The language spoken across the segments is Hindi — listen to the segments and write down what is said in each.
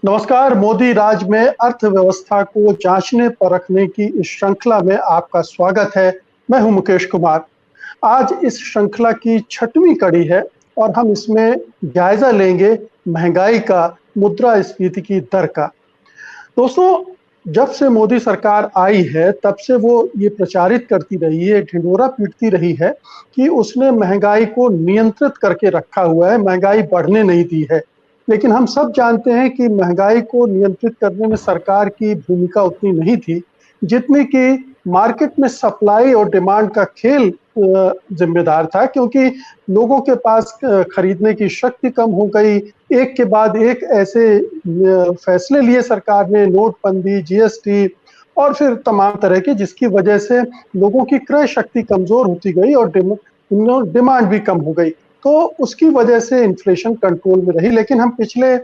नमस्कार। मोदी राज में अर्थव्यवस्था को जांचने परखने की इस श्रृंखला में आपका स्वागत है। मैं हूं मुकेश कुमार। आज इस श्रृंखला की 6वीं कड़ी है और हम इसमें जायजा लेंगे महंगाई का, मुद्रास्फीति की दर का। दोस्तों, जब से मोदी सरकार आई है तब से वो ये प्रचारित करती रही है, ढिंढोरा पीटती रही है कि उसने महंगाई को नियंत्रित करके रखा हुआ है, महंगाई बढ़ने नहीं दी है। लेकिन हम सब जानते हैं कि महंगाई को नियंत्रित करने में सरकार की भूमिका उतनी नहीं थी जितनी कि मार्केट में सप्लाई और डिमांड का खेल जिम्मेदार था, क्योंकि लोगों के पास खरीदने की शक्ति कम हो गई। एक के बाद एक ऐसे फैसले लिए सरकार ने, नोटबंदी, जीएसटी और फिर तमाम तरह के, जिसकी वजह से लोगों की क्रय शक्ति कमजोर होती गई और डिमांड भी कम हो गई। तो उसकी वजह से इन्फ्लेशन कंट्रोल में रही। लेकिन हम पिछले,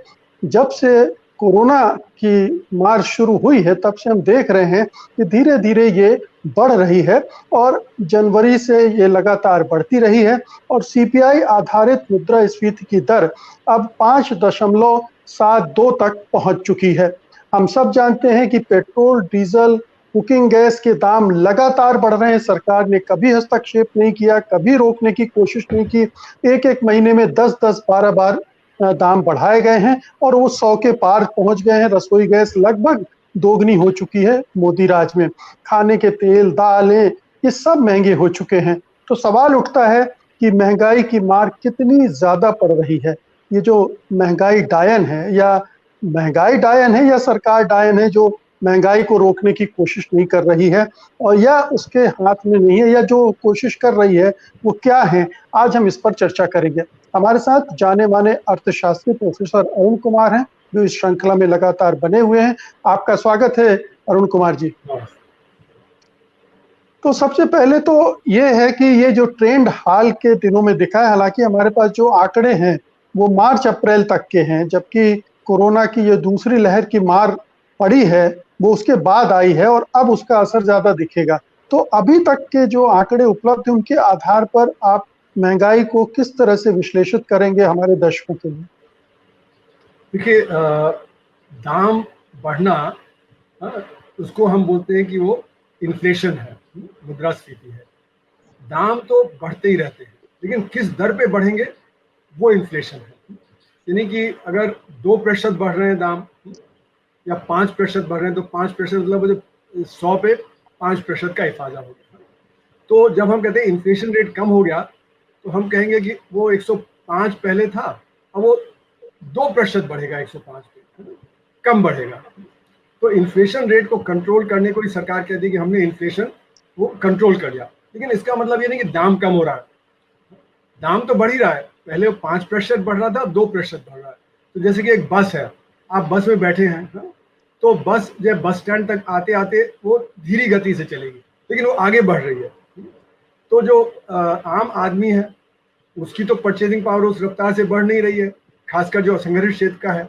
जब से कोरोना की मार शुरू हुई है तब से हम देख रहे हैं कि धीरे धीरे ये बढ़ रही है और जनवरी से ये लगातार बढ़ती रही है। और सीपीआई आधारित मुद्रास्फीति की दर अब 5.72 तक पहुंच चुकी है। हम सब जानते हैं कि पेट्रोल, डीजल, कुकिंग गैस के दाम लगातार बढ़ रहे हैं। सरकार ने कभी हस्तक्षेप नहीं किया, कभी रोकने की कोशिश नहीं की। एक एक महीने में 10-10, 12 बार दाम बढ़ाए गए हैं और वो 100 के पार पहुंच गए हैं। रसोई गैस लगभग दोगुनी हो चुकी है मोदी राज में। खाने के तेल, दालें, ये सब महंगे हो चुके हैं। तो सवाल उठता है कि महंगाई की मार कितनी ज्यादा पड़ रही है। ये जो महंगाई डायन है, या सरकार डायन है जो महंगाई को रोकने की कोशिश नहीं कर रही है, और या उसके हाथ में नहीं है, या जो कोशिश कर रही है वो क्या है। आज हम इस पर चर्चा करेंगे। हमारे साथ जाने माने अर्थशास्त्री प्रोफेसर अरुण कुमार हैं, जो इस श्रृंखला में लगातार बने हुए हैं। आपका स्वागत है अरुण कुमार जी। तो सबसे पहले तो ये है कि ये जो ट्रेंड हाल के दिनों में दिखा है, हालांकि हमारे पास जो आंकड़े हैं वो मार्च अप्रैल तक के हैं, जबकि कोरोना की ये दूसरी लहर की मार पड़ी है वो उसके बाद आई है और अब उसका असर ज्यादा दिखेगा। तो अभी तक के जो आंकड़े उपलब्ध हैं उनके आधार पर आप महंगाई को किस तरह से विश्लेषित करेंगे हमारे दर्शकों के लिए? देखिए, दाम बढ़ना, उसको हम बोलते हैं कि वो इन्फ्लेशन है, मुद्रास्फीति है। दाम तो बढ़ते ही रहते हैं, लेकिन किस दर पे बढ़ेंगे वो इन्फ्लेशन है। यानी कि अगर 2% बढ़ रहे हैं दाम या 5% बढ़ रहे हैं तो 5% मतलब 100 पे 5% का इफाजा हो गया। तो जब हम कहते हैं इन्फ्लेशन रेट कम हो गया तो हम कहेंगे कि वो 105 पहले था, अब वो 2% बढ़ेगा, 105 पे कम बढ़ेगा। तो इन्फ्लेशन रेट को कंट्रोल करने को ही सरकार कहती है कि हमने इन्फ्लेशन वो कंट्रोल कर लिया। लेकिन इसका मतलब ये नहीं कि दाम कम हो रहा है, दाम तो बढ़ ही रहा है। पहले वो 5% बढ़ रहा था, 2% बढ़ रहा है। तो जैसे कि एक बस है, आप बस में बैठे हैं, तो बस जब बस स्टैंड तक आते आते वो धीमी गति से चलेगी, लेकिन वो आगे बढ़ रही है। तो जो आम आदमी है उसकी तो परचेजिंग पावर उस रफ्तार से बढ़ नहीं रही है, खासकर जो असंगठित क्षेत्र का है।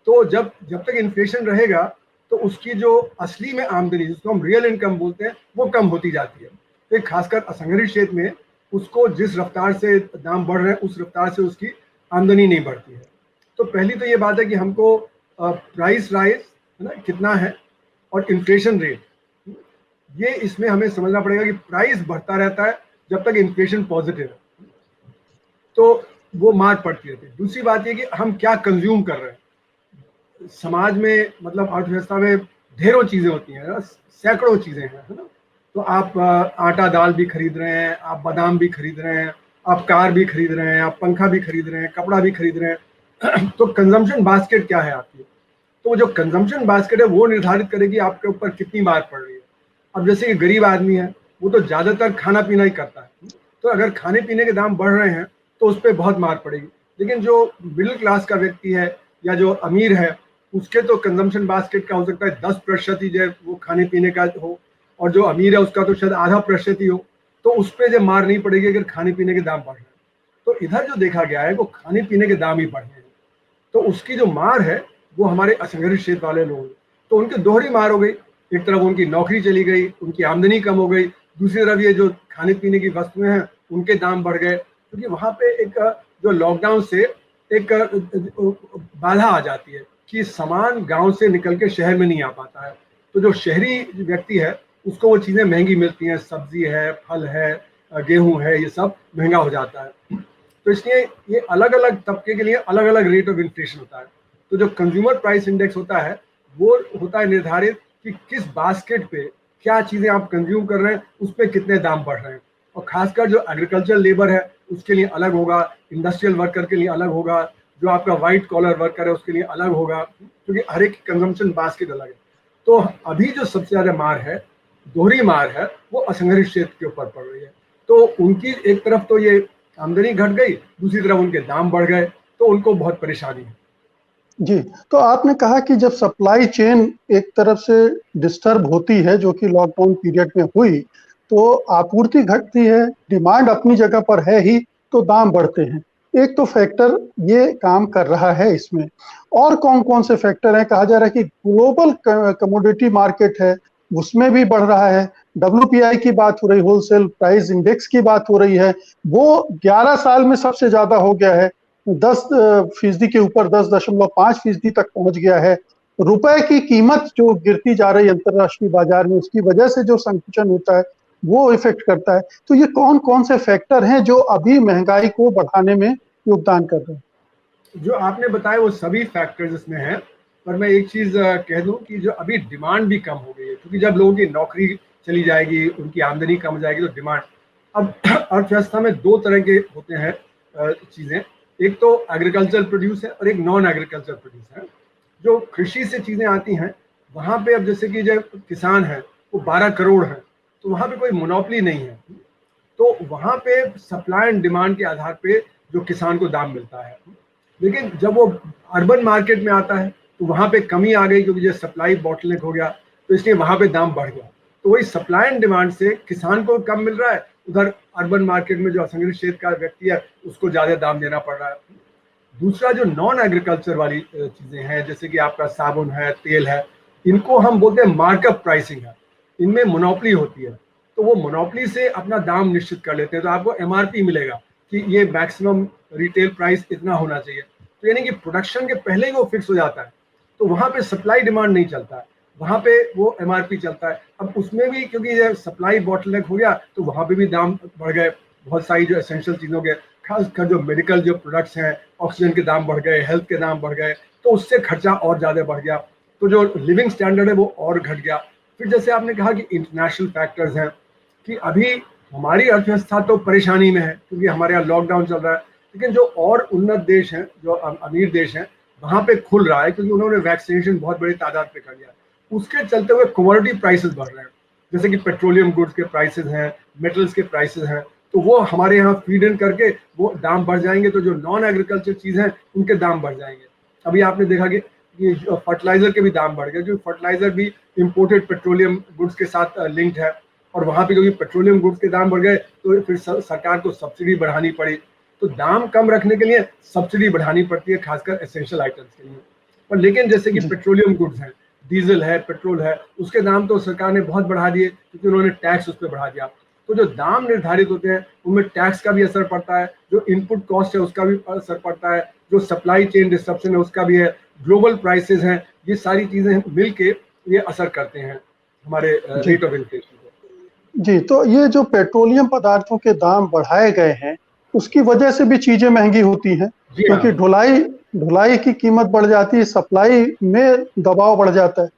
तो जब तक इन्फ्लेशन रहेगा तो उसकी जो असली में आमदनी, जिसको हम रियल इनकम बोलते हैं, वो कम होती जाती है। तो खासकर असंगठित क्षेत्र में उसको जिस रफ्तार से दाम बढ़ रहे हैं उस रफ्तार से उसकी आमदनी नहीं बढ़ती है। तो पहली तो ये बात है कि हमको प्राइस राइज है ना कितना है और इन्फ्लेशन रेट, ये इसमें हमें समझना पड़ेगा कि प्राइस बढ़ता रहता है जब तक इन्फ्लेशन पॉजिटिव है, तो वो मार पड़ती रहती है। दूसरी बात ये कि हम क्या कंज्यूम कर रहे हैं। समाज में, मतलब अर्थव्यवस्था में ढेरों चीजें होती हैं, सैकड़ों चीजें हैं, है ना। तो आप आटा दाल भी खरीद रहे हैं, आप बादाम भी खरीद रहे हैं, आप कार भी खरीद रहे हैं, आप पंखा भी खरीद रहे हैं, कपड़ा भी खरीद रहे हैं। तो कंजम्पशन बास्केट क्या है आपकी? तो जो कंजम्पशन बास्केट है वो निर्धारित करेगी आपके ऊपर कितनी मार पड़ रही है। अब जैसे कि गरीब आदमी है वो तो ज्यादातर खाना पीना ही करता है, तो अगर खाने पीने के दाम बढ़ रहे हैं तो उस पर बहुत मार पड़ेगी। लेकिन जो मिडिल क्लास का व्यक्ति है या जो अमीर है उसके तो कंजम्पशन बास्केट का हो सकता है 10% ही जो वो खाने पीने का हो, और जो अमीर है उसका तो शायद आधा % ही हो। तो उस पर जब मार नहीं पड़ेगी अगर खाने पीने के दाम बढ़ रहे हैं। तो इधर जो देखा गया है वो खाने पीने के दाम ही बढ़ रहे हैं, तो उसकी जो मार है वो हमारे असंगठित क्षेत्र वाले लोग, तो उनकी दोहरी मार हो गई। एक तरफ उनकी नौकरी चली गई, उनकी आमदनी कम हो गई, दूसरी तरफ ये जो खाने पीने की वस्तुएं हैं उनके दाम बढ़ गए, क्योंकि वहां पे एक जो लॉकडाउन से एक बाधा आ जाती है कि सामान गांव से निकल के शहर में नहीं आ पाता है। तो जो शहरी व्यक्ति है उसको वो चीज़ें महंगी मिलती हैं, सब्जी है, फल है, गेहूं है, ये सब महंगा हो जाता है। तो इसलिए ये अलग अलग तबके के लिए अलग अलग रेट ऑफ इन्फ्लेशन होता है। तो जो कंज्यूमर प्राइस इंडेक्स होता है वो होता है निर्धारित कि किस बास्केट पे क्या चीज़ें आप कंज्यूम कर रहे हैं, उस पर कितने दाम बढ़ रहे हैं। और खासकर जो एग्रीकल्चर लेबर है उसके लिए अलग होगा, इंडस्ट्रियल वर्कर के लिए अलग होगा, जो आपका वाइट कॉलर वर्कर है उसके लिए अलग होगा, क्योंकि हर एक कंजम्पशन बास्केट अलग है। तो अभी जो सबसे ज़्यादा मार है, दोहरी मार है, वो असंगठित क्षेत्र के ऊपर पड़ रही है। तो उनकी एक तरफ तो ये आमदनी घट गई, दूसरी तरफ उनके दाम बढ़ गए, तो उनको बहुत परेशानी है। जी, तो आपने कहा कि जब सप्लाई चेन एक तरफ से डिस्टर्ब होती है, जो कि लॉकडाउन पीरियड में हुई, तो आपूर्ति घटती है, डिमांड अपनी जगह पर है ही, तो दाम बढ़ते हैं। एक तो फैक्टर ये काम कर रहा है इसमें। और कौन-कौन से फैक्टर हैं? कहा जा रहा है कि ग्लोबल कमोडिटी मार्केट है, उसमें भी बढ़ रहा है। डब्ल्यूपीआई की बात हो रही, होलसेल प्राइस इंडेक्स की बात हो रही है, वो 11 साल में सबसे ज़्यादा हो गया है। 10% के ऊपर 10.5% तक पहुंच गया है। रुपए की कीमत जो गिरती जा रही है अंतरराष्ट्रीय बाजार में, उसकी वजह से जो संकुचन होता है वो इफेक्ट करता है। तो ये कौन कौन से फैक्टर हैं जो अभी महंगाई को बढ़ाने में योगदान कर रहे हैं? जो आपने बताया वो सभी फैक्टर्स इसमें हैं, पर मैं एक चीज़ कह दूं कि जो अभी डिमांड भी कम हो गई है, क्योंकि जब लोगों की नौकरी चली जाएगी, उनकी आमदनी कम हो जाएगी, तो डिमांड अब अर्थव्यवस्था में दो तरह के होते हैं चीज़ें। एक तो एग्रीकल्चर प्रोड्यूस है और एक नॉन एग्रीकल्चर प्रोड्यूस है। जो कृषि से चीज़ें आती हैं वहाँ पे अब जैसे कि जो किसान है वो 12 करोड़ हैं, तो वहाँ पे कोई मोनोपली नहीं है। तो वहाँ पे सप्लाई एंड डिमांड के आधार पे जो किसान को दाम मिलता है। लेकिन जब वो अर्बन मार्केट में आता है तो वहाँ पे कमी आ गई, क्योंकि जो सप्लाई बॉटलनेक हो गया, तो इसलिए वहाँ पे दाम बढ़ गया। तो वही सप्लाई एंड डिमांड से किसान को कम मिल रहा है, उधर अर्बन मार्केट में जो असंगठित क्षेत्र का व्यक्ति है उसको ज़्यादा दाम देना पड़ रहा है। दूसरा जो नॉन एग्रीकल्चर वाली चीज़ें हैं, जैसे कि आपका साबुन है, तेल है, इनको हम बोलते हैं मार्कअप प्राइसिंग है। इनमें मोनोपली होती है, तो वो मोनोपली से अपना दाम निश्चित कर लेते हैं। तो आपको एमआरपी मिलेगा कि ये मैक्सिमम रिटेल प्राइस इतना होना चाहिए, तो यानी कि प्रोडक्शन के पहले ही वो फिक्स हो जाता है। तो वहाँ पे सप्लाई डिमांड नहीं चलता है, वहाँ पे वो एमआरपी चलता है। अब उसमें भी क्योंकि ये सप्लाई बॉटलनेक हो गया, तो वहाँ पे भी दाम बढ़ गए। बहुत सारी जो एसेंशियल चीज़ों के, खासकर जो मेडिकल जो प्रोडक्ट्स हैं, ऑक्सीजन के दाम बढ़ गए, हेल्थ के दाम बढ़ गए, तो उससे खर्चा और ज़्यादा बढ़ गया। तो जो लिविंग स्टैंडर्ड है वो और घट गया। फिर जैसे आपने कहा कि इंटरनेशनल फैक्टर्स हैं, कि अभी हमारी अर्थव्यवस्था तो परेशानी में है क्योंकि हमारे यहाँ लॉकडाउन चल रहा है, लेकिन जो और उन्नत देश हैं, जो अमीर देश हैं, वहाँ पे खुल रहा है क्योंकि उन्होंने वैक्सीनेशन बहुत बड़ी तादाद पे कर लिया। उसके चलते हुए कमोडिटी प्राइसेस बढ़ रहे हैं, जैसे कि पेट्रोलियम गुड्स के प्राइसेस हैं, मेटल्स के प्राइसेस हैं, तो वो हमारे यहाँ फीड इन करके वो दाम बढ़ जाएंगे। तो जो नॉन एग्रीकल्चर चीज़ हैं उनके दाम बढ़ जाएंगे। अभी आपने देखा कि फर्टिलाइजर के भी दाम बढ़ गए, क्योंकि फर्टिलाइजर भी इम्पोर्टेड पेट्रोलियम गुड्स के साथ लिंक्ड है, और वहाँ पे क्योंकि पेट्रोलियम गुड्स के दाम बढ़ गए तो फिर सरकार को सब्सिडी बढ़ानी पड़ी। तो दाम कम रखने के लिए सब्सिडी बढ़ानी पड़ती है, खासकर एसेंशियल आइटम्स के लिए। और लेकिन जैसे कि पेट्रोलियम गुड्स हैं, डीजल है, पेट्रोल है, उसके दाम तो सरकार ने बहुत बढ़ा दिए क्योंकि उन्होंने टैक्स उस पर बढ़ा दिया। तो जो दाम निर्धारित होते हैं उनमें टैक्स का भी असर पड़ता है, जो इनपुट कॉस्ट है उसका भी असर पड़ता है, जो सप्लाई चेन डिस्ट्रप्शन है उसका भी है, ग्लोबल प्राइसेस हैं, ये सारी चीज़ें मिलके ये असर करते हैं हमारे रेट ऑफ इन्फ्लेशन को। जी, तो ये जो पेट्रोलियम पदार्थों के दाम बढ़ाए गए हैं, उसकी वजह से भी चीज़ें महँगी होती हैं, जी क्योंकि हाँ, ढुलाई की कीमत बढ़ जाती है, सप्लाई में दबाव बढ़ जाता है।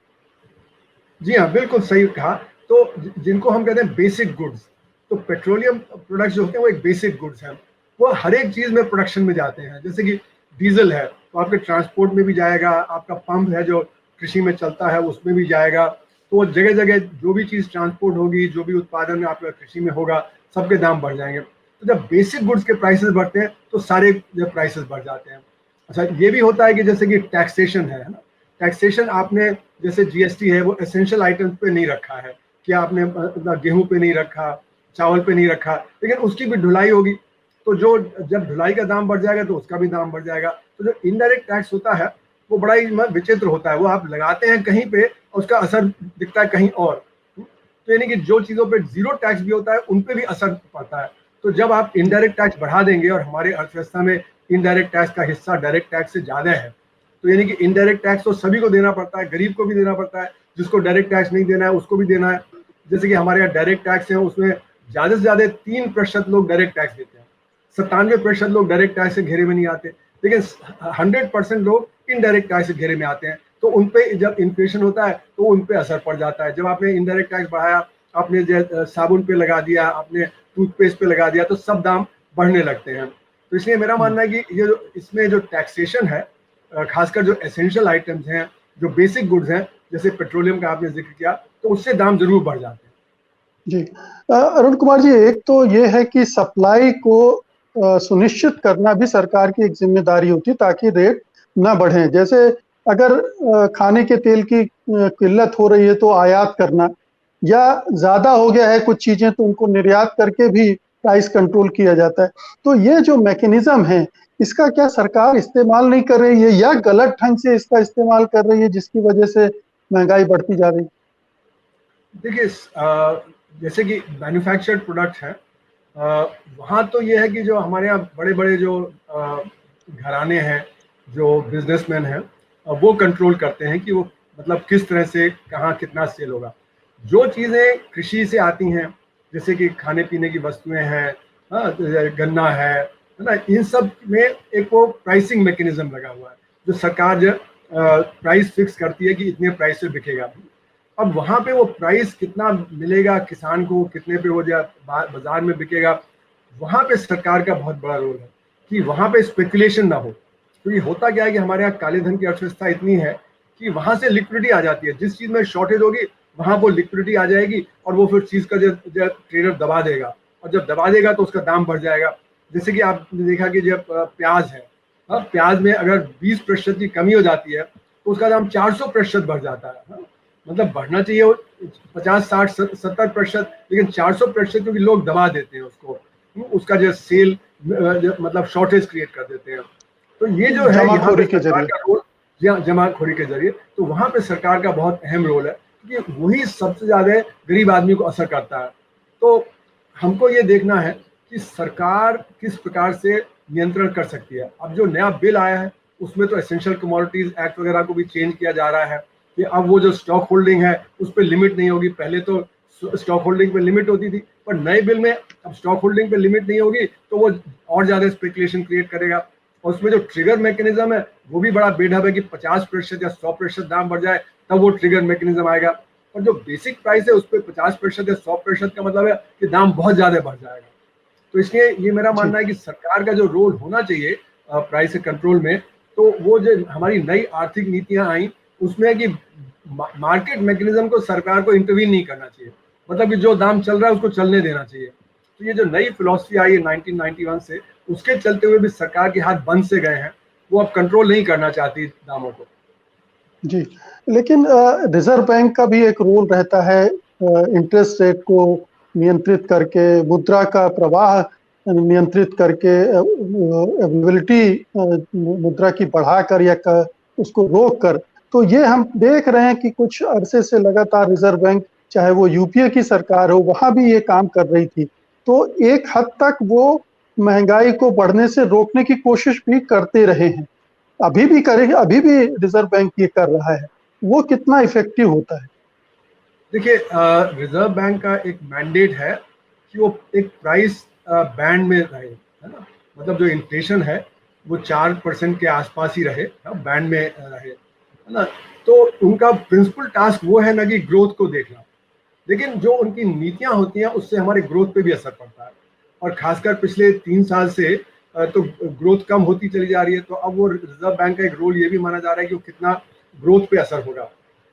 जी हाँ, बिल्कुल सही कहा। तो जिनको हम कहते हैं बेसिक गुड्स, तो पेट्रोलियम प्रोडक्ट्स जो होते हैं वो एक बेसिक गुड्स हैं, वो हर एक चीज़ में प्रोडक्शन में जाते हैं। जैसे कि डीजल है तो आपके ट्रांसपोर्ट में भी जाएगा, आपका पंप है जो कृषि में चलता है उसमें भी जाएगा। तो वो जगह जगह जो भी चीज़ ट्रांसपोर्ट होगी, जो भी उत्पादन आपका कृषि में होगा, सबके दाम बढ़ जाएंगे। तो जब बेसिक गुड्स के प्राइसेस बढ़ते हैं तो सारे प्राइसेस बढ़ जाते हैं। अच्छा, ये भी होता है कि जैसे कि टैक्सेशन है ना, टैक्सेशन आपने जैसे जीएसटी है वो एसेंशियल आइटम्स पे नहीं रखा है, कि आपने गेहूं पे नहीं रखा, चावल पे नहीं रखा, लेकिन उसकी भी ढुलाई होगी। तो जो जब ढुलाई का दाम बढ़ जाएगा तो उसका भी दाम बढ़ जाएगा। तो जो इनडायरेक्ट टैक्स होता है वो बड़ा ही विचित्र होता है, वो आप लगाते हैं कहीं पे और उसका असर दिखता है कहीं और। तो यानी कि जो चीज़ों पे जीरो टैक्स भी होता है उन पे भी असर पड़ता है। तो जब आप इनडायरेक्ट टैक्स बढ़ा देंगे, और हमारे अर्थव्यवस्था में इनडायरेक्ट टैक्स का हिस्सा डायरेक्ट टैक्स से ज़्यादा है, तो यानी कि इनडायरेक्ट टैक्स तो सभी को देना पड़ता है, गरीब को भी देना पड़ता है, जिसको डायरेक्ट टैक्स नहीं देना है उसको भी देना है। जैसे कि हमारे यहाँ डायरेक्ट टैक्स है, उसमें ज्यादा से ज्यादा 3% लोग डायरेक्ट टैक्स देते हैं, 97% लोग डायरेक्ट टैक्स के घेरे में नहीं आते, लेकिन 100% लोग इनडायरेक्ट टैक्स के घेरे में आते हैं। तो उन पे जब इन्फ्लेशन होता है तो उन पे असर पड़ जाता है। जब आपने इनडायरेक्ट टैक्स बढ़ाया, आपने साबुन पे लगा दिया, आपने टूथपेस्ट पे लगा दिया, तो सब दाम बढ़ने लगते हैं। तो इसलिए मेरा मानना है कि ये जो इसमें जो टैक्सेशन है, खासकर जो एसेंशियल आइटम्स हैं, जो बेसिक गुड्स हैं, जैसे पेट्रोलियम का आपने जिक्र किया, तो उससे दाम जरूर बढ़ जाते हैं। जी। अरुण कुमार जी, एक तो ये है कि सप्लाई को सुनिश्चित करना भी सरकार की एक जिम्मेदारी होती है ताकि रेट ना बढ़े। जैसे अगर खाने के तेल की किल्लत हो रही है तो आयात करना, या ज्यादा हो गया है कुछ चीजें तो उनको निर्यात करके भी प्राइस कंट्रोल किया जाता है। तो ये जो मैकेनिज्म है, इसका क्या सरकार इस्तेमाल नहीं कर रही है या गलत ढंग से इसका इस्तेमाल कर रही है, जिसकी वजह से महंगाई बढ़ती जा रही है? देखिए, जैसे कि मैन्युफैक्चर्ड प्रोडक्ट है, वहाँ तो ये है कि जो हमारे यहाँ बड़े बड़े जो घराने हैं, जो बिजनेसमैन हैं, वो कंट्रोल करते हैं कि वो मतलब किस तरह से कहाँ कितना सेल होगा। जो चीज़ें कृषि से आती हैं, जैसे कि खाने पीने की वस्तुएं हैं, हाँ, गन्ना है ना, इन सब में एक वो प्राइसिंग मैकेनिज्म लगा हुआ है, जो सरकार जो प्राइस फिक्स करती है कि इतने प्राइस से बिकेगा। अब वहाँ पे वो प्राइस कितना मिलेगा किसान को, कितने पे वो बाजार में बिकेगा, वहाँ पे सरकार का बहुत बड़ा रोल है कि वहाँ पे स्पेकुलेशन ना हो। तो ये होता क्या है कि हमारे यहाँ काले धन की अर्थव्यवस्था इतनी है कि वहाँ से लिक्विडिटी आ जाती है। जिस चीज़ में शॉर्टेज होगी वहाँ वो लिक्विडिटी आ जाएगी और वो फिर चीज़ का जो ट्रेडर दबा देगा, और जब दबा देगा तो उसका दाम बढ़ जाएगा। जैसे कि आपने देखा कि जब प्याज है, प्याज में अगर 20% की कमी हो जाती है तो उसका दाम 400% बढ़ जाता है। मतलब बढ़ना चाहिए 50, 60, 70%, लेकिन 400% क्योंकि लोग दबा देते हैं उसको, उसका जो सेल मतलब शॉर्टेज क्रिएट कर देते हैं। तो ये जो है यहाँ पे सरकार का रोल, जमाखोरी के जरिए, तो वहाँ पे सरकार का बहुत अहम रोल है क्योंकि वही सबसे ज्यादा गरीब आदमी को असर करता है। तो हमको ये देखना है कि सरकार किस प्रकार से नियंत्रण कर सकती है। अब जो नया बिल आया है उसमें तो एसेंशियल कमोडिटीज एक्ट वगैरह को भी चेंज किया जा रहा है कि अब वो जो स्टॉक होल्डिंग है उस पर लिमिट नहीं होगी। पहले तो स्टॉक होल्डिंग पे लिमिट होती थी, पर नए बिल में अब स्टॉक होल्डिंग पे लिमिट नहीं होगी तो वो और ज्यादा स्पेकुलेशन क्रिएट करेगा। और उसमें जो ट्रिगर मैकेनिज्म है वो भी बड़ा बेढब है कि 50% या 100% दाम बढ़ जाए तब वो ट्रिगर मैकेनिज्म आएगा। और जो बेसिक प्राइस है उस पर 50% या 100% का मतलब है कि दाम बहुत ज्यादा बढ़ जाएगा। तो इसलिए ये मेरा मानना है कि सरकार का जो रोल होना चाहिए प्राइस कंट्रोल में, तो वो जो हमारी नई आर्थिक नीतियां आई उसमें है कि मार्केट मैकेनिज्म को सरकार को इंटरवीन नहीं करना चाहिए, मतलब कि जो दाम चल रहा है उसको चलने देना चाहिए। तो ये जो नई फिलॉसफी आई है 1991 से, उसके चलते हुए भी सरकार के हाथ बंद से गए हैं, वो अब कंट्रोल नहीं करना चाहती दामों को। जी, लेकिन रिजर्व बैंक का भी एक रोल रहता है इंटरेस्ट रेट को नियंत्रित करके, मुद्रा का प्रवाह नियंत्रित करके, अवेलेबिलिटी मुद्रा की बढ़ाकर या उसको रोक कर। तो ये हम देख रहे हैं कि कुछ अरसे से लगातार रिजर्व बैंक, चाहे वो यूपीए की सरकार हो, वहां भी ये काम कर रही थी। तो एक हद तक वो महंगाई को बढ़ने से रोकने की कोशिश भी करते रहे हैं, अभी भी करेंगे, अभी भी रिजर्व बैंक ये कर रहा है। वो कितना इफेक्टिव होता है? देखिए, रिजर्व बैंक का एक मैंडेट है कि वो एक प्राइस बैंड में रहे, है ना, मतलब जो इन्फ्लेशन है वो 4% के आसपास ही रहे, बैंड में रहे, है ना। तो उनका प्रिंसिपल टास्क वो है ना कि ग्रोथ को देखना, लेकिन जो उनकी नीतियां होती हैं उससे हमारे ग्रोथ पे भी असर पड़ता है। और खासकर पिछले 3 साल से तो ग्रोथ कम होती चली जा रही है। तो अब वो रिजर्व बैंक का एक रोल ये भी माना जा रहा है कि वो कितना ग्रोथ पे असर होगा।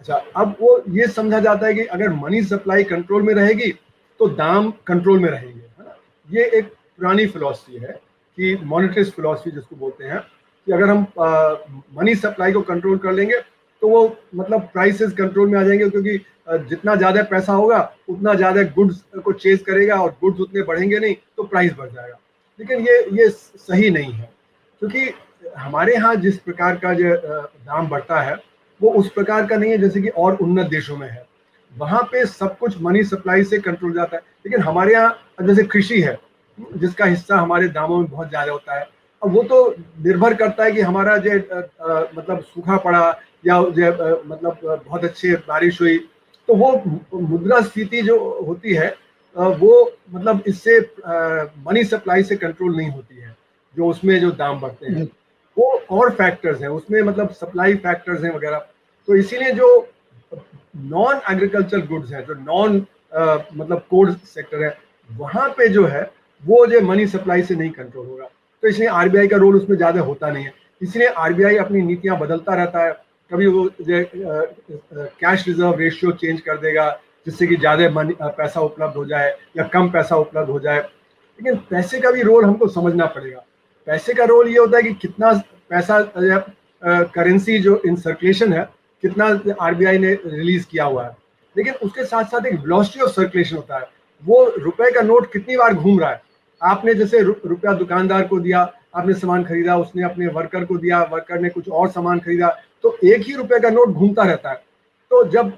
अच्छा, अब वो ये समझा जाता है कि अगर मनी सप्लाई कंट्रोल में रहेगी तो दाम कंट्रोल में रहेंगे, है ना। ये एक पुरानी फिलॉसफी है कि मॉनेटरिस्ट फिलॉसफी जिसको बोलते हैं, कि अगर हम मनी सप्लाई को कंट्रोल कर लेंगे तो वो मतलब प्राइसेस कंट्रोल में आ जाएंगे, क्योंकि जितना ज्यादा पैसा होगा उतना ज्यादा गुड्स को चेज करेगा और गुड्स उतने बढ़ेंगे नहीं तो प्राइस बढ़ जाएगा। लेकिन ये सही नहीं है, क्योंकि हमारे यहाँ जिस प्रकार का जो दाम बढ़ता है वो उस प्रकार का नहीं है जैसे कि और उन्नत देशों में है। वहां पे सब कुछ मनी सप्लाई से कंट्रोल जाता है, लेकिन हमारे यहाँ जैसे कृषि है जिसका हिस्सा हमारे दामों में बहुत ज्यादा होता है, अब वो तो निर्भर करता है कि हमारा जो मतलब सूखा पड़ा या जो मतलब बहुत अच्छी बारिश हुई, तो वो मुद्रास्फीति जो होती है वो मतलब इससे मनी सप्लाई से कंट्रोल नहीं होती है, जो उसमें जो दाम बढ़ते हैं जी वो और फैक्टर्स हैं उसमें, मतलब सप्लाई फैक्टर्स हैं वगैरह। तो इसीलिए जो नॉन एग्रीकल्चर गुड्स है, जो नॉन मतलब कोर सेक्टर है, वहां पे जो है वो जो मनी सप्लाई से नहीं कंट्रोल होगा, तो इसलिए आरबीआई का रोल उसमें ज्यादा होता नहीं है। इसलिए आरबीआई अपनी नीतियां बदलता रहता है, कभी वो जो कैश रिजर्व रेशियो चेंज कर देगा जिससे कि ज्यादा मनी पैसा उपलब्ध हो जाए या कम पैसा उपलब्ध हो जाए। लेकिन पैसे का भी रोल हमको समझना पड़ेगा। पैसे का रोल ये होता है कि कितना पैसा करेंसी जो इन सर्कुलेशन है कितना आरबीआई ने रिलीज किया हुआ है, लेकिन उसके साथ साथ एक वेलोसिटी ऑफ सर्कुलेशन होता है, वो रुपए का नोट कितनी बार घूम रहा है। आपने जैसे रुपया दुकानदार को दिया, आपने सामान खरीदा, उसने अपने वर्कर को दिया, वर्कर ने कुछ और सामान खरीदा, तो एक ही रुपए का नोट घूमता रहता है। तो जब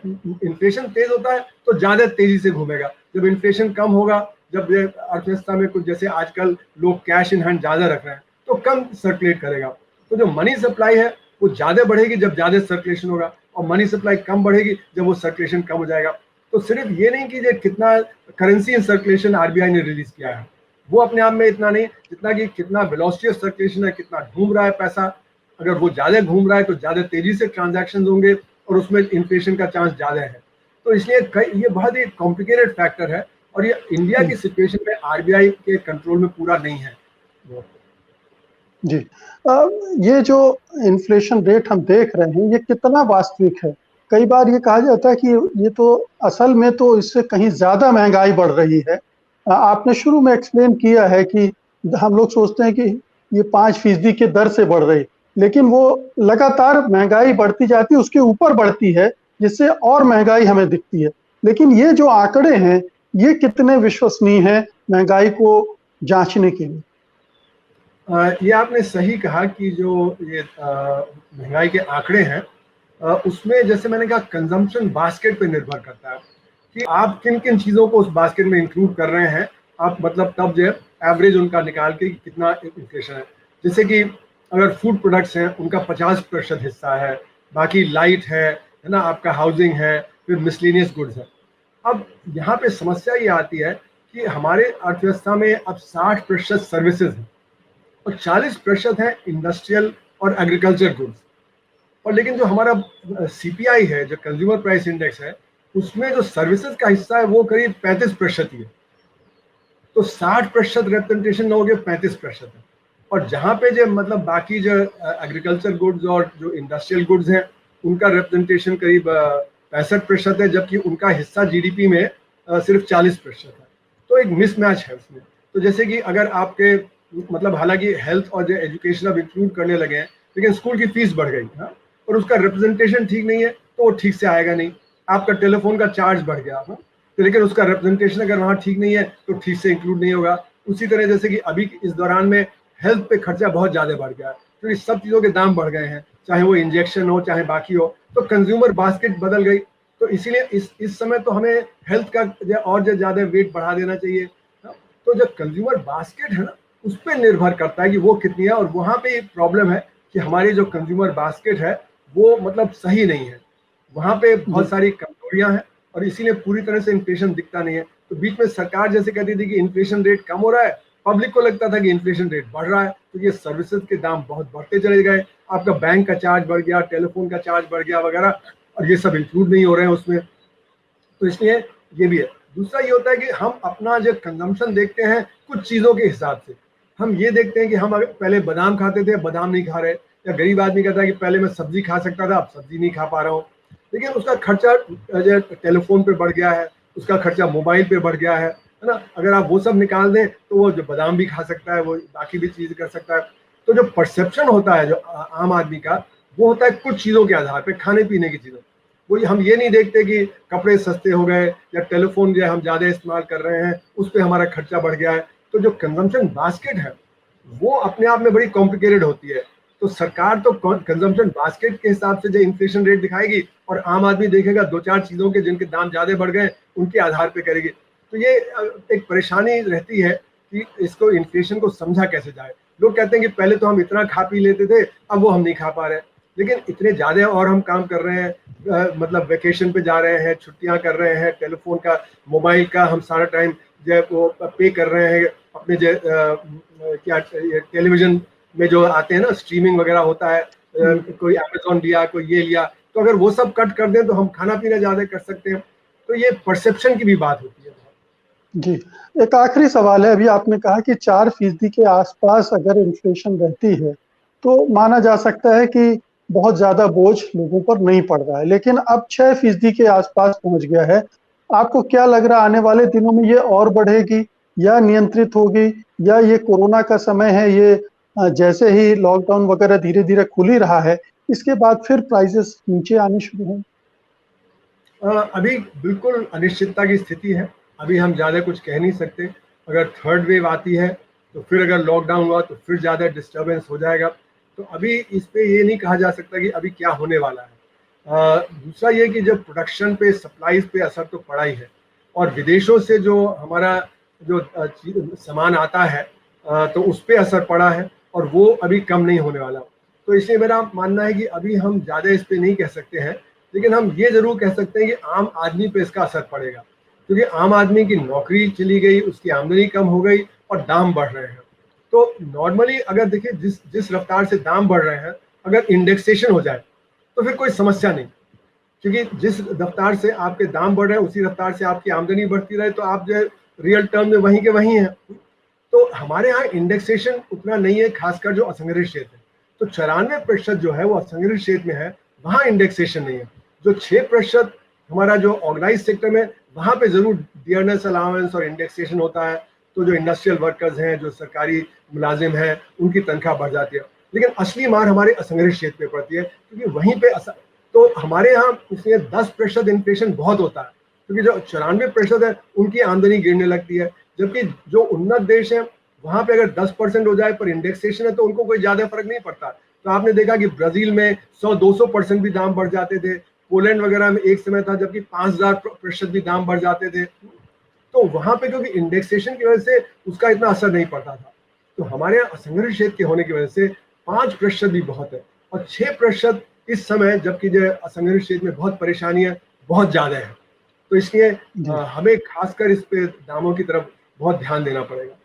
इन्फ्लेशन तेज होता है तो ज्यादा तेजी से घूमेगा, जब इन्फ्लेशन कम होगा, जब अर्थव्यवस्था में कुछ जैसे आजकल लोग कैश इन हैंड ज्यादा रख रहे हैं तो कम सर्कुलेट करेगा। तो जो मनी सप्लाई है वो ज्यादा बढ़ेगी जब ज्यादा सर्कुलेशन होगा, और मनी सप्लाई कम बढ़ेगी जब वो सर्कुलेशन कम हो जाएगा। तो सिर्फ ये नहीं कि कितना करेंसी इन सर्कुलेशन आरबीआई ने रिलीज किया है, वो अपने आप में इतना नहीं, जितना कि कितना वेलोसिटी ऑफ सर्कुलेशन है, कितना घूम रहा है पैसा। अगर वो ज्यादा घूम रहा है तो ज्यादा तेजी से ट्रांजैक्शन होंगे और उसमें इन्फ्लेशन का चांस ज्यादा है। तो इसलिए ये बहुत ही कॉम्प्लिकेटेड फैक्टर है, और ये इंडिया की सिचुएशन में आरबीआई के कंट्रोल में पूरा नहीं है। जी ये जो इन्फ्लेशन रेट हम देख रहे हैं ये कितना वास्तविक है? कई बार ये कहा जाता है कि ये तो असल में तो इससे कहीं ज्यादा महंगाई बढ़ रही है। आपने शुरू में एक्सप्लेन किया है कि हम लोग सोचते हैं कि ये 5% के दर से बढ़ रही, लेकिन वो लगातार महंगाई बढ़ती जाती है, उसके ऊपर बढ़ती है, जिससे और महंगाई हमें दिखती है। लेकिन ये जो आंकड़े हैं ये कितने विश्वसनीय हैं महंगाई को जांचने के लिए? ये आपने सही कहा कि जो ये महंगाई के आंकड़े हैं उसमें जैसे मैंने कहा कंजम्पशन बास्केट पे निर्भर करता है कि आप किन किन चीज़ों को उस बास्केट में इंक्लूड कर रहे हैं। आप मतलब तब जो है एवरेज उनका निकाल के कितना इन्फ्लेशन है। जैसे कि अगर फूड प्रोडक्ट्स हैं उनका 50% हिस्सा है, बाकी लाइट है ना, आपका हाउसिंग है, फिर मिसलेनियस गुड्स है। अब यहाँ पे समस्या ये आती है कि हमारे अर्थव्यवस्था में अब 60% सर्विसेज है और 40% है इंडस्ट्रियल और एग्रीकल्चर गुड्स। और लेकिन जो हमारा सीपीआई है, जो कंज्यूमर प्राइस इंडेक्स है, उसमें जो सर्विसेज का हिस्सा है वो करीब 35% ही है। तो 60% रिप्रेजेंटेशन न हो गया, 35% है। और जहाँ पे जो मतलब बाकी जो एग्रीकल्चर गुड्स और जो इंडस्ट्रियल गुड्स हैं उनका रिप्रेजेंटेशन करीब 65% है, जबकि उनका हिस्सा जीडीपी में सिर्फ 40% है। तो एक मिसमैच है उसमें। तो जैसे कि अगर आपके मतलब हालांकि हेल्थ और जो एजुकेशन अब इंक्लूड करने लगे हैं, लेकिन स्कूल की फीस बढ़ गई है और उसका रिप्रेजेंटेशन ठीक नहीं है तो वो ठीक से आएगा नहीं। आपका टेलीफोन का चार्ज बढ़ गया है तो लेकिन उसका रिप्रेजेंटेशन अगर वहाँ ठीक नहीं है तो ठीक से इंक्लूड नहीं होगा। उसी तरह जैसे कि अभी इस दौरान में हेल्थ पे खर्चा बहुत ज्यादा बढ़ गया है क्योंकि सब चीज़ों के दाम बढ़ गए हैं, चाहे वो इंजेक्शन हो चाहे बाकी हो, तो कंज्यूमर बास्केट बदल गई। तो इसीलिए इस समय तो हमें हेल्थ का और जो ज्यादा वेट बढ़ा देना चाहिए। तो जो कंज्यूमर बास्केट है ना उस पर निर्भर करता है कि वो कितनी है, और वहाँ पे प्रॉब्लम है कि हमारी जो कंज्यूमर बास्केट है वो मतलब सही नहीं है, वहाँ पे बहुत सारी कमजोरियां हैं और इसीलिए पूरी तरह से इन्फ्लेशन दिखता नहीं है। तो बीच में सरकार जैसे कहती थी कि इन्फ्लेशन रेट कम हो रहा है, पब्लिक को लगता था कि इन्फ्लेशन रेट बढ़ रहा है, तो ये सर्विसेज के दाम बहुत बढ़ते चले गए। आपका बैंक का चार्ज बढ़ गया, टेलीफोन का चार्ज बढ़ गया वगैरह, और ये सब इंक्लूड नहीं हो रहे हैं उसमें। तो इसलिए ये भी है। दूसरा ये होता है कि हम अपना जो कंजम्पशन देखते हैं कुछ चीज़ों के हिसाब से। हम ये देखते हैं कि हम पहले बादाम खाते थे, बादाम नहीं खा रहे, या गरीब आदमी कहता है कि पहले मैं सब्जी खा सकता था अब सब्जी नहीं खा पा रहा हूँ, लेकिन उसका खर्चा जो टेलीफोन पे बढ़ गया है, उसका खर्चा मोबाइल पे बढ़ गया है ना। अगर आप वो सब निकाल दें तो वो जो बादाम भी खा सकता है, वो बाकी भी चीज़ कर सकता है। तो जो परसेप्शन होता है जो आम आदमी का, वो होता है कुछ चीज़ों के आधार पर, खाने पीने की चीज़ों। वही हम ये नहीं देखते कि कपड़े सस्ते हो गए या टेलीफोन जो हम ज़्यादा इस्तेमाल कर रहे हैं उस पर हमारा खर्चा बढ़ गया है। तो जो कंजम्पशन बास्केट है वो अपने आप में बड़ी कॉम्प्लिकेटेड होती है। तो सरकार तो कंजम्पशन बास्केट के हिसाब से जो इन्फ्लेशन रेट दिखाएगी और आम आदमी देखेगा दो चार चीज़ों के जिनके दाम ज़्यादा बढ़ गए उनके आधार पर करेगी। तो ये एक परेशानी रहती है कि इसको इन्फ्लेशन को समझा कैसे जाए। लोग कहते हैं कि पहले तो हम इतना खा पी लेते थे, अब वो हम नहीं खा पा रहे, लेकिन इतने ज्यादा और हम काम कर रहे हैं, मतलब वेकेशन पे जा रहे हैं, छुट्टियां कर रहे हैं, टेलीफोन का, मोबाइल का हम सारा टाइम जो है वो पे कर रहे हैं अपने जो क्या टेलीविजन में जो आते हैं ना, स्ट्रीमिंग वगैरह होता है, कोई अमेजोन लिया, कोई ये लिया, तो अगर वो सब कट कर दें तो हम खाना पीना ज्यादा कर सकते हैं। तो ये परसेप्शन की भी बात होती है। जी, एक आखिरी सवाल है। अभी आपने कहा कि 4% के आसपास अगर इन्फ्लेशन रहती है, तो माना जा सकता है कि बहुत ज़्यादा बोझ लोगों पर नहीं पड़ रहा है, लेकिन अब 6% के आसपास पहुंच गया है। आपको क्या लग रहा है आने वाले दिनों में ये और बढ़ेगी या नियंत्रित होगी, या ये कोरोना का समय है, ये जैसे ही लॉकडाउन वगैरह धीरे-धीरे खुल ही रहा है, इसके बाद फिर प्राइसेस नीचे आने शुरू होंगे? अभी बिल्कुल अनिश्चितता की स्थिति है, अभी हम ज़्यादा कुछ कह नहीं सकते। अगर थर्ड वेव आती है तो फिर अगर लॉकडाउन हुआ तो फिर ज़्यादा डिस्टर्बेंस हो जाएगा। तो अभी इस पे ये नहीं कहा जा सकता कि अभी क्या होने वाला है। दूसरा ये कि जब प्रोडक्शन पे, सप्लाईज पे असर तो पड़ा ही है, और विदेशों से जो हमारा जो सामान आता है तो उस पर असर पड़ा है, और वो अभी कम नहीं होने वाला। तो इसलिए मेरा मानना है कि अभी हम ज़्यादा इस पे नहीं कह सकते हैं, लेकिन हम ये जरूर कह सकते हैं कि आम आदमी पे इसका असर पड़ेगा, क्योंकि आम आदमी की नौकरी चली गई, उसकी आमदनी कम हो गई और दाम बढ़ रहे हैं। तो नॉर्मली अगर देखिए जिस जिस रफ्तार से दाम बढ़ रहे हैं, अगर इंडेक्सेशन हो जाए तो फिर कोई समस्या नहीं, क्योंकि जिस रफ्तार से आपके दाम बढ़ रहे हैं उसी रफ्तार से आपकी आमदनी बढ़ती रहे तो आप जो है रियल टर्म में वहीं के वहीं हैं। तो हमारे यहाँ इंडेक्सेशन उतना नहीं है, खासकर जो असंगठित क्षेत्र है। तो 94% जो है वो असंगठित क्षेत्र में है, वहाँ इंडेक्सेशन नहीं है। जो 6% हमारा जो ऑर्गेनाइज सेक्टर में, वहाँ पे जरूर डियरनेस अलाउंस और इंडेक्सेशन होता है। तो जो इंडस्ट्रियल वर्कर्स हैं, जो सरकारी मुलाजिम हैं, उनकी तनख्वाह बढ़ जाती है, लेकिन असली मार हमारे असंगठित क्षेत्र पे पड़ती है, क्योंकि वहीं पे तो हमारे यहाँ इसलिए 10% इन्फ्लेशन बहुत होता है, क्योंकि जो 94% है उनकी आमदनी गिरने लगती है, जबकि जो उन्नत देश है वहां पे अगर 10% हो जाए पर इंडेक्सेशन है तो उनको कोई ज्यादा फर्क नहीं पड़ता। तो आपने देखा कि ब्राजील में 100-200% भी दाम बढ़ जाते थे, पोलैंड वगैरह में एक समय था जबकि 5000% भी दाम बढ़ जाते थे। तो वहां पे क्योंकि इंडेक्सेशन की वजह से उसका इतना असर नहीं पड़ता था। तो हमारे यहाँ असंगठित क्षेत्र के होने की वजह से 5% भी बहुत है, और 6% इस समय जबकि जो असंगठित क्षेत्र में बहुत परेशानी है, बहुत ज्यादा है। तो इसलिए हमें खासकर इस पे दामों की तरफ बहुत ध्यान देना पड़ेगा।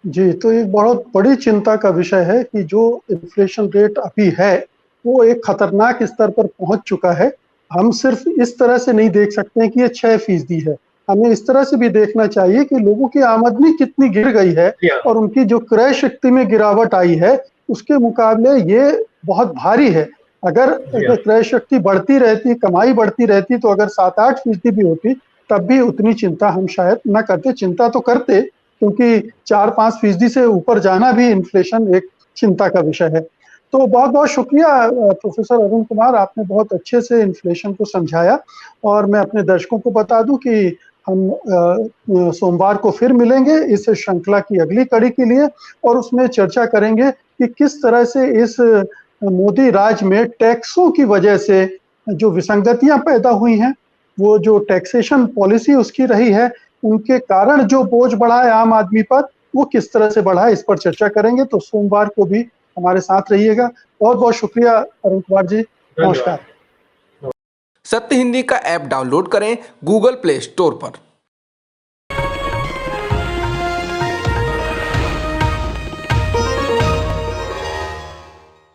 जी, तो एक बहुत बड़ी चिंता का विषय है कि जो इन्फ्लेशन रेट अभी है, वो एक खतरनाक स्तर पर पहुंच चुका है। हम सिर्फ इस तरह से नहीं देख सकते हैं कि ये 6% है। हमें इस तरह से भी देखना चाहिए कि लोगों की आमदनी कितनी गिर गई है और उनकी जो क्रय शक्ति में गिरावट आई है, उसके मुकाबले ये बहुत भारी है। अगर क्रय शक्ति बढ़ती रहती, कमाई बढ़ती रहती, तो अगर 7-8% भी होती, तब भी उतनी चिंता हम शायद न करते। चिंता तो करते, क्योंकि 4-5% से ऊपर जाना भी इन्फ्लेशन एक चिंता का विषय है। तो बहुत-बहुत शुक्रिया प्रोफेसर अरुण कुमार, आपने बहुत अच्छे से इन्फ्लेशन को समझाया। और मैं अपने दर्शकों को बता दूं कि हम सोमवार को फिर मिलेंगे इस श्रृंखला की अगली कड़ी के लिए, और उसमें चर्चा करेंगे कि किस तरह से इस मोदी राज में टैक्सों की वजह से जो विसंगतियां पैदा हुई हैं, वो जो टैक्सेशन पॉलिसी उसकी रही है, उनके कारण जो बोझ बढ़ा है आम आदमी पर, वो किस तरह से बढ़ा है, इस पर चर्चा करेंगे। तो सोमवार को भी हमारे साथ रहिएगा। बहुत-बहुत शुक्रिया अरुण कुमार जी। नमस्कार। सत्य हिंदी का ऐप डाउनलोड करें गूगल प्ले स्टोर पर।